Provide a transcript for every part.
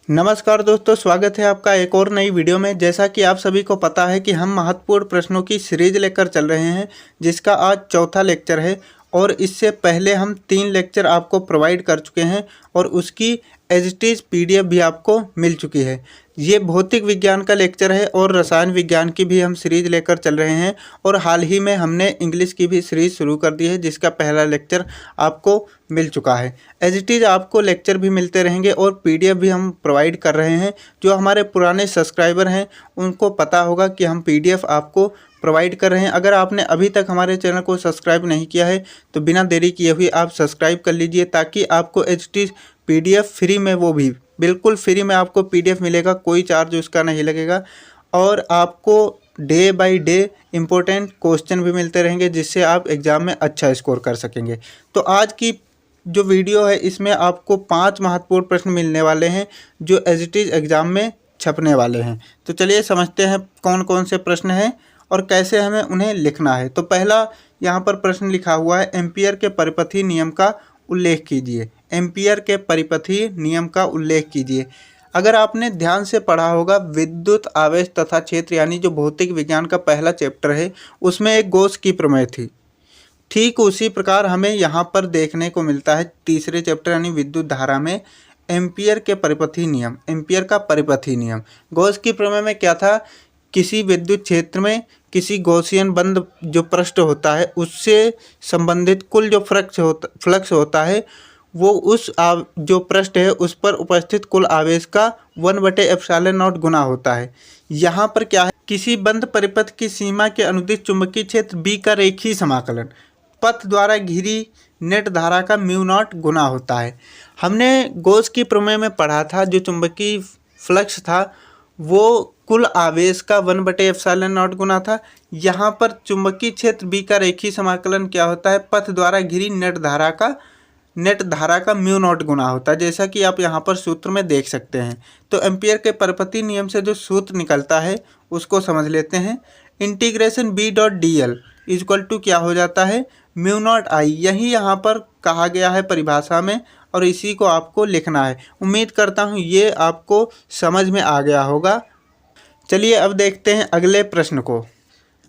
नमस्कार दोस्तों, स्वागत है आपका एक और नई वीडियो में। जैसा कि आप सभी को पता है कि हम महत्वपूर्ण प्रश्नों की सीरीज लेकर चल रहे हैं, जिसका आज चौथा लेक्चर है। और इससे पहले हम 3 लेक्चर आपको प्रोवाइड कर चुके हैं और उसकी एज इट इज़ PDF भी आपको मिल चुकी है। ये भौतिक विज्ञान का लेक्चर है और रसायन विज्ञान की भी हम सीरीज लेकर चल रहे हैं। और हाल ही में हमने इंग्लिश की भी सीरीज शुरू कर दी है, जिसका पहला लेक्चर आपको मिल चुका है। एज इट इज़ आपको लेक्चर भी मिलते रहेंगे और PDF भी हम प्रोवाइड कर रहे हैं। जो हमारे पुराने सब्सक्राइबर हैं उनको पता होगा कि हम PDF आपको प्रोवाइड कर रहे हैं। अगर आपने अभी तक हमारे चैनल को सब्सक्राइब नहीं किया है तो बिना देरी किए हुए आप सब्सक्राइब कर लीजिए, ताकि आपको एच टी PDF फ्री में, वो भी बिल्कुल फ्री में आपको PDF मिलेगा, कोई चार्ज उसका नहीं लगेगा। और आपको day by day important question भी मिलते रहेंगे, जिससे आप एग्ज़ाम में अच्छा स्कोर कर सकेंगे। तो आज की जो वीडियो है इसमें आपको 5 महत्वपूर्ण प्रश्न मिलने वाले हैं, जो एज इट इज़ एग्ज़ाम में छपने वाले हैं। तो चलिए समझते हैं कौन कौन से प्रश्न हैं और कैसे हमें उन्हें लिखना है। तो पहला यहाँ पर प्रश्न लिखा हुआ है, एम्पियर के परिपथीय नियम का उल्लेख कीजिए। एम्पियर के परिपथीय नियम का उल्लेख कीजिए। अगर आपने ध्यान से पढ़ा होगा, विद्युत आवेश तथा क्षेत्र यानी जो भौतिक विज्ञान का पहला चैप्टर है, उसमें एक गॉस की प्रमेय थी। ठीक उसी प्रकार हमें यहाँ पर देखने को मिलता है तीसरे चैप्टर यानी विद्युत धारा में एम्पियर के परिपथीय नियम, एम्पियर का परिपथीय नियम। गॉस की प्रमेय में क्या था, किसी विद्युत क्षेत्र में किसी गॉसियन बंद जो पृष्ठ होता है उससे संबंधित कुल जो फ्लक्स होता है, वो उस जो पृष्ठ है उस पर उपस्थित कुल आवेश का 1/ε0 गुना होता है। यहाँ पर क्या है, किसी बंद परिपथ की सीमा के अनुदिश चुंबकीय क्षेत्र B का रेखीय समाकलन पथ द्वारा घिरी नेट धारा का μ0 गुना होता है। हमने गॉस की प्रमेय में पढ़ा था, जो चुंबकीय फ्लक्स था वो कुल आवेश का 1/ε0 गुना था। यहाँ पर चुंबकीय क्षेत्र B का रेखीय समाकलन क्या होता है, पथ द्वारा घिरी नेट धारा का μ0 गुना होता है, जैसा कि आप यहाँ पर सूत्र में देख सकते हैं। तो एम्पियर के परिपथीय नियम से जो सूत्र निकलता है उसको समझ लेते हैं। इंटीग्रेशन B.dl इक्वल टू क्या हो जाता है, μ0I। यही यहाँ पर कहा गया है परिभाषा में, और इसी को आपको लिखना है। उम्मीद करता हूँ ये आपको समझ में आ गया होगा। चलिए अब देखते हैं अगले प्रश्न को।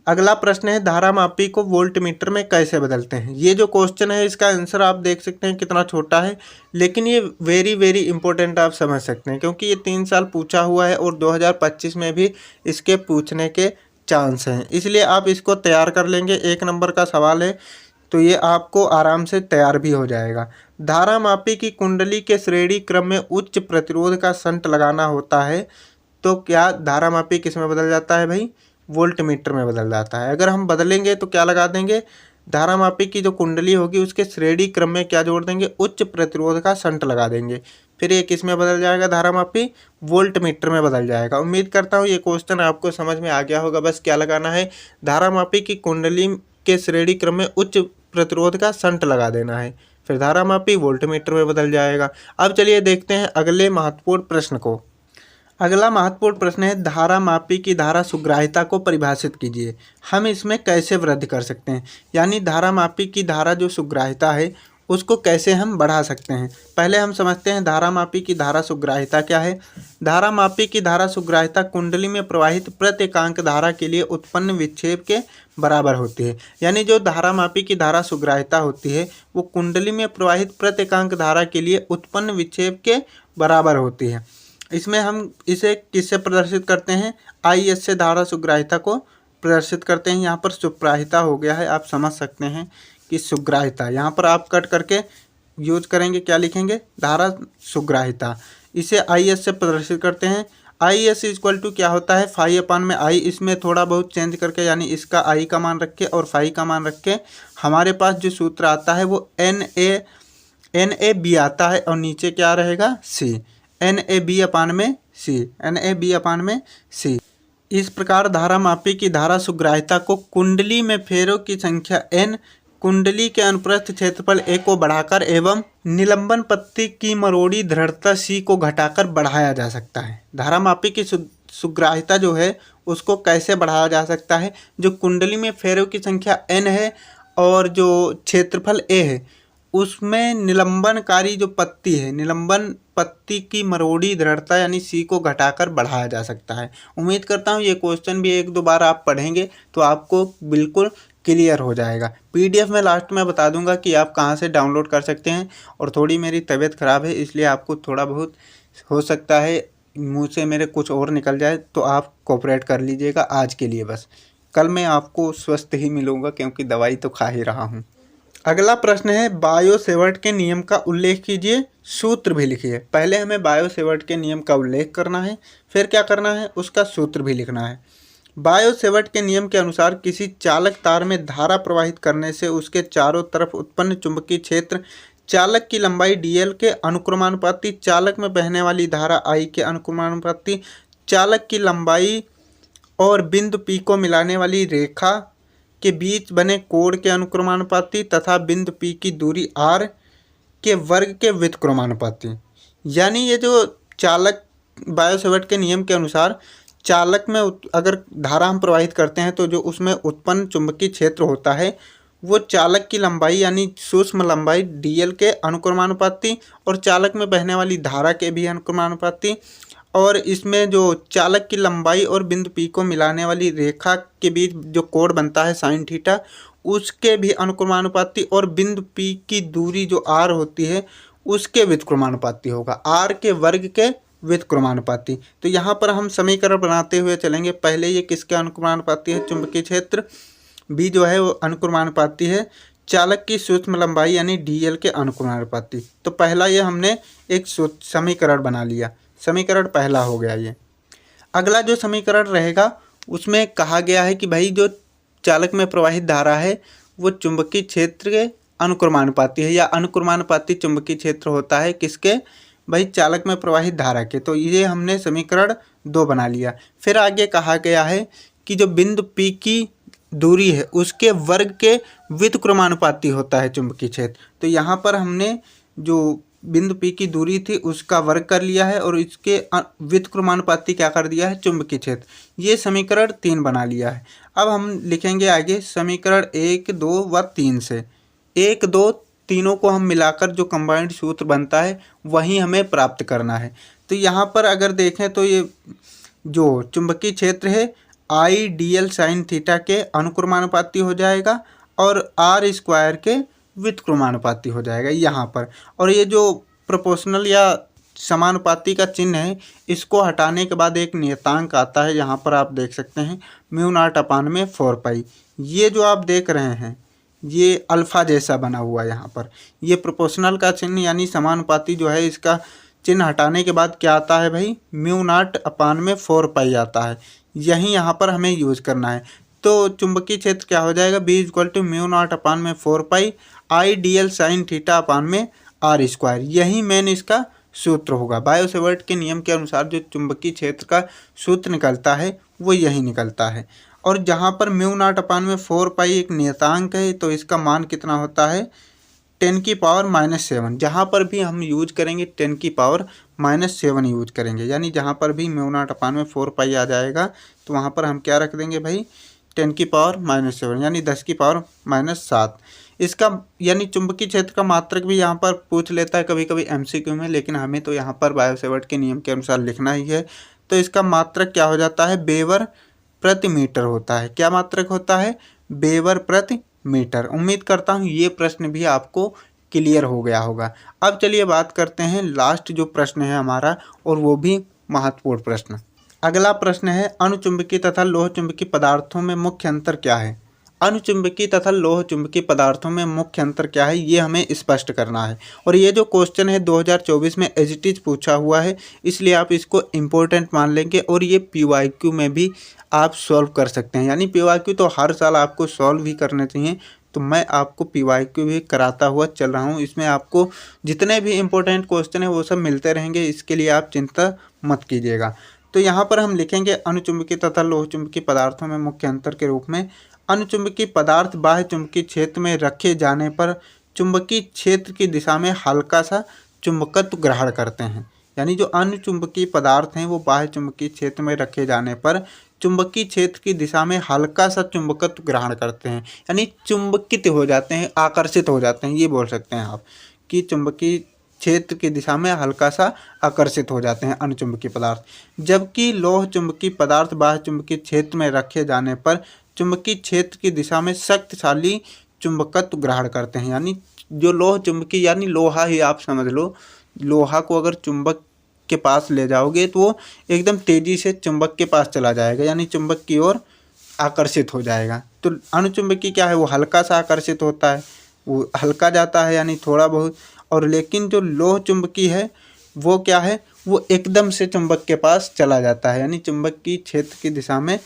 अगला प्रश्न है, धारामापी को वोल्टमीटर में कैसे बदलते हैं। ये जो क्वेश्चन है इसका आंसर आप देख सकते हैं कितना छोटा है, लेकिन ये वेरी वेरी इंपॉर्टेंट आप समझ सकते हैं, क्योंकि ये 3 साल पूछा हुआ है और 2025 में भी इसके पूछने के चांस हैं। इसलिए आप इसको तैयार कर लेंगे, 1 नंबर का सवाल है तो ये आपको आराम से तैयार भी हो जाएगा। धारामापी की कुंडली के श्रेणी क्रम में उच्च प्रतिरोध का शंट लगाना होता है, तो क्या धारामापी किस में बदल जाता है भाई, वोल्टमीटर में बदल जाता है। अगर हम बदलेंगे तो क्या लगा देंगे, धारामापी की जो कुंडली होगी उसके श्रेणी क्रम में क्या जोड़ देंगे, उच्च प्रतिरोध का शंट लगा देंगे। फिर ये किस में बदल जाएगा, धारामापी वोल्टमीटर में बदल जाएगा। उम्मीद करता हूँ ये क्वेश्चन आपको समझ में आ गया होगा। बस क्या लगाना है, धारामापी की कुंडली के श्रेणी क्रम में उच्च प्रतिरोध का शंट लगा देना है, फिर धारामापी वोल्टमीटर में बदल जाएगा। अब चलिए देखते हैं अगले महत्वपूर्ण प्रश्न को। अगला महत्वपूर्ण प्रश्न है, धारामापी की धारा सुग्राह्यता को परिभाषित कीजिए। हम इसमें कैसे वृद्धि कर सकते हैं, यानी धारामापी की धारा जो सुग्राह्यता है उसको कैसे हम बढ़ा सकते हैं। पहले हम समझते हैं धारामापी की धारा सुग्राह्यता क्या है। धारामापी की धारा सुग्राह्यता कुंडली में प्रवाहित प्रति एकांक धारा के लिए उत्पन्न विक्षेप के बराबर होती है। यानी जो धारामापी की धारा सुग्राह्यता होती है वो कुंडली में प्रवाहित प्रति एकांक धारा के लिए उत्पन्न विक्षेप के बराबर होती है। इसमें हम इसे किससे प्रदर्शित करते हैं, IS से धारा सुग्राह्यता को प्रदर्शित करते हैं। यहाँ पर सुग्राह्यता हो गया है, आप समझ सकते हैं कि सुग्राह्यता, यहाँ पर आप कट करके यूज करेंगे, क्या लिखेंगे, धारा सुग्राह्यता। इसे IS से प्रदर्शित करते हैं। IS इक्वल टू क्या होता है, φ/I। इसमें थोड़ा बहुत चेंज करके, यानी इसका I का मान रख के और φ का मान रख के हमारे पास जो सूत्र आता है वो NAB आता है, और नीचे क्या रहेगा, C, NAB/C। इस प्रकार धारामापी की धारा सुग्राह्यता को कुंडली में फेरों की संख्या n, कुंडली के अनुप्रस्थ क्षेत्रफल a को बढ़ाकर एवं निलंबन पत्ती की मरोड़ी दृढ़ता C को घटाकर बढ़ाया जा सकता है। धारामापी की सुग्राह्यता जो है उसको कैसे बढ़ाया जा सकता है, जो कुंडली में फेरों की संख्या n है और जो क्षेत्रफल a है उसमें निलंबनकारी जो पत्ती है, निलंबन पत्ती की मरोड़ी दृढ़ता यानी सी को घटाकर बढ़ाया जा सकता है। उम्मीद करता हूँ ये क्वेश्चन भी एक दो बार आप पढ़ेंगे तो आपको बिल्कुल क्लियर हो जाएगा। पीडीएफ में लास्ट में बता दूंगा कि आप कहाँ से डाउनलोड कर सकते हैं। और थोड़ी मेरी तबीयत ख़राब है इसलिए आपको थोड़ा बहुत हो सकता है मुँह से मेरे कुछ और निकल जाए, तो आप कोऑपरेट कर लीजिएगा आज के लिए बस। कल मैं आपको स्वस्थ ही मिलूँगा क्योंकि दवाई तो खा ही रहा हूँ। अगला प्रश्न है बायो-सेवर्ट के नियम का उल्लेख कीजिए, सूत्र भी लिखिए। पहले हमें बायो-सेवर्ट के नियम का उल्लेख करना है, फिर क्या करना है, उसका सूत्र भी लिखना है। बायो-सेवर्ट के नियम के अनुसार किसी चालक तार में धारा प्रवाहित करने से उसके चारों तरफ उत्पन्न चुंबकीय क्षेत्र चालक की लंबाई dl के अनुक्रमानुपाती, चालक में बहने वाली धारा I के अनुक्रमानुपाती, चालक की लंबाई और बिंदु P को मिलाने वाली रेखा के बीच बने कोण के अनुक्रमानुपाती तथा बिंदु P की दूरी r के वर्ग के व्युत्क्रमानुपाती। यानी ये जो चालक बायो-सेवर्ट के नियम के अनुसार चालक में अगर धारा हम प्रवाहित करते हैं तो जो उसमें उत्पन्न चुंबकीय क्षेत्र होता है वो चालक की लंबाई यानी सूक्ष्म लंबाई dl के अनुक्रमानुपाती और चालक में बहने वाली धारा के भी अनुक्रमानुपाती, और इसमें जो चालक की लंबाई और बिंदु P को मिलाने वाली रेखा के बीच जो कोण बनता है साइन थीटा उसके भी अनुक्रमानुपाती, और बिंदु P की दूरी जो r होती है उसके व्युत्क्रमानुपाती होगा, r के वर्ग के व्युत्क्रमानुपाती। तो यहाँ पर हम समीकरण बनाते हुए चलेंगे। पहले ये किसके अनुक्रमानुपाती है, चुंबकीय क्षेत्र B जो है वो अनुक्रमानुपाती है चालक की सूक्ष्म लंबाई यानी dl के अनुक्रमानुपाती। तो पहला ये हमने एक समीकरण बना लिया, समीकरण पहला हो गया ये। अगला जो समीकरण रहेगा उसमें कहा गया है कि भाई जो चालक में प्रवाहित धारा है वो चुंबकीय क्षेत्र के अनुक्रमानुपाती है, या अनुक्रमानुपाती चुंबकीय क्षेत्र होता है किसके, भाई चालक में प्रवाहित धारा के। तो ये हमने समीकरण 2 बना लिया। फिर आगे कहा गया है कि जो बिंदु P की दूरी है उसके वर्ग के व्युत्क्रमानुपाती होता है चुंबकीय क्षेत्र। तो यहाँ पर हमने जो बिंदु P की दूरी थी उसका वर्ग कर लिया है और इसके व्युत्क्रमानुपाती क्या कर दिया है, चुंबकीय क्षेत्र। ये समीकरण 3 बना लिया है। अब हम लिखेंगे आगे समीकरण 1, 2 व 3 से। 1, 2 तीनों को हम मिलाकर जो कंबाइंड सूत्र बनता है वही हमें प्राप्त करना है। तो यहाँ पर अगर देखें तो ये जो चुंबकीय क्षेत्र है I dl साइन थीटा के अनुक्रमानुपाती हो जाएगा और r स्क्वायर के व्युत्क्रमानुपाती हो जाएगा यहाँ पर। और ये जो प्रोपोर्शनल या समानुपाती का चिन्ह है इसको हटाने के बाद एक नियतांक आता है, यहाँ पर आप देख सकते हैं μ0/4π। ये जो आप देख रहे हैं ये अल्फ़ा जैसा बना हुआ है यहाँ पर। ये प्रोपोर्शनल का चिन्ह यानी समानुपाती जो है इसका चिन्ह हटाने के बाद क्या आता है भाई, μ0/4π आता है। यही यहाँ पर हमें यूज़ करना है। तो चुंबकीय क्षेत्र क्या हो जाएगा, B = μ0/4π I dl sine theta r square. यही मेन इसका सूत्र होगा। बायो-सेवर्ट के नियम के अनुसार जो चुंबकीय क्षेत्र का सूत्र निकलता है वो यही निकलता है। और जहाँ पर μ0/4π एक नियतांक है तो इसका मान कितना होता है, 10⁻⁻7। जहाँ पर भी हम यूज करेंगे 10⁻⁻7 यूज करेंगे, यानी जहाँ पर भी μ0/4π आ जाएगा तो वहाँ पर हम क्या रख देंगे भाई, 10⁻⁻7 यानी 10⁻⁻7। इसका यानी चुंबकीय क्षेत्र का मात्रक भी यहाँ पर पूछ लेता है कभी कभी MCQ में, लेकिन हमें तो यहाँ पर बायो-सेवर्ट के नियम के अनुसार लिखना ही है। तो इसका मात्रक क्या हो जाता है, वेबर प्रति मीटर होता है। क्या मात्रक होता है, वेबर प्रति मीटर। उम्मीद करता हूँ ये प्रश्न भी आपको क्लियर हो गया होगा। अब चलिए बात करते हैं लास्ट जो प्रश्न है हमारा, और वो भी महत्वपूर्ण प्रश्न। अगला प्रश्न है अनुचुंबकीय तथा लोह चुंबकीय पदार्थों में मुख्य अंतर क्या है। अनुचुंबकीय तथा लोह चुंबकीय पदार्थों में मुख्य अंतर क्या है ये हमें स्पष्ट करना है। और ये जो क्वेश्चन है 2024 में एज इट इज पूछा हुआ है, इसलिए आप इसको इम्पोर्टेंट मान लेंगे। और ये PYQ में भी आप सॉल्व कर सकते हैं, यानी PYQ तो हर साल आपको सॉल्व ही करने चाहिए। तो मैं आपको PYQ भी कराता हुआ चल रहा हूँ। इसमें आपको जितने भी इम्पोर्टेंट क्वेश्चन है वो सब मिलते रहेंगे, इसके लिए आप चिंता मत कीजिएगा। तो यहाँ पर हम लिखेंगे अनुचुंबकीय तथा लोह चुंबकीय पदार्थों में मुख्य अंतर के रूप में, अनुचुंबकीय पदार्थ बाह्य चुंबकीय क्षेत्र में रखे जाने पर चुंबकीय क्षेत्र की दिशा में हल्का सा चुंबकत्व ग्रहण करते हैं। यानी जो अन्य चुंबकीय पदार्थ हैं वो बाह्य चुंबकीय क्षेत्र में रखे जाने पर चुंबकीय क्षेत्र की दिशा में हल्का सा चुंबकत्व ग्रहण करते हैं, यानी चुंबकित हो जाते हैं, आकर्षित हो जाते हैं, ये बोल सकते हैं आप कि चुंबकीय क्षेत्र की दिशा में हल्का सा आकर्षित हो जाते हैं अन्य चुंबकीय पदार्थ। जबकि लौह चुंबकीय पदार्थ बाह्य चुंबकीय क्षेत्र में रखे जाने पर चुंबकीय क्षेत्र की दिशा में शक्तिशाली चुंबकत्व ग्रहण करते हैं, यानी जो लौह चुंबकीय यानी लोहा ही आप समझ लो, लोहा को अगर चुंबक के पास ले जाओगे तो वो एकदम तेजी से चुंबक के पास चला जाएगा, यानी चुंबक की ओर आकर्षित हो जाएगा। तो अणुचुंबकीय क्या है, वो हल्का सा आकर्षित होता है, वो हल्का जाता है यानी थोड़ा बहुत। और लेकिन जो लोह चुंबकीय है वो क्या है, वो एकदम से चुंबक के पास चला जाता है, यानी चुंबक की क्षेत्र की दिशा में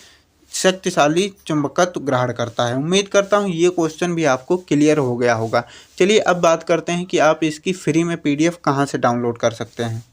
शक्तिशाली चुंबकत्व ग्रहण करता है। उम्मीद करता हूँ ये क्वेश्चन भी आपको क्लियर हो गया होगा। चलिए अब बात करते हैं कि आप इसकी फ्री में पीडीएफ कहाँ से डाउनलोड कर सकते हैं।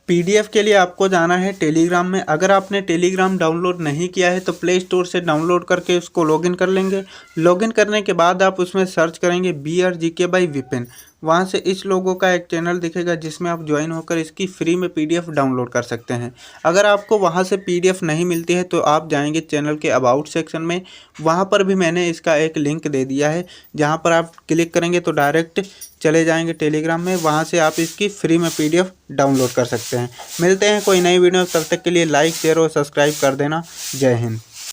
पीडीएफ के लिए आपको जाना है टेलीग्राम में। अगर आपने टेलीग्राम डाउनलोड नहीं किया है तो प्ले स्टोर से डाउनलोड करके उसको लॉगिन कर लेंगे। लॉगिन करने के बाद आप उसमें सर्च करेंगे BRGK बाय विपिन। वहाँ से इस लोगों का एक चैनल दिखेगा जिसमें आप ज्वाइन होकर इसकी फ्री में पीडीएफ डाउनलोड कर सकते हैं। अगर आपको वहाँ से पीडीएफ नहीं मिलती है तो आप जाएंगे चैनल के अबाउट सेक्शन में, वहाँ पर भी मैंने इसका एक लिंक दे दिया है, जहाँ पर आप क्लिक करेंगे तो डायरेक्ट चले जाएंगे टेलीग्राम में, वहाँ से आप इसकी फ्री में पीडीएफ डाउनलोड कर सकते हैं। मिलते हैं कोई नई वीडियो, तब तक के लिए लाइक शेयर और सब्सक्राइब कर देना। जय हिंद।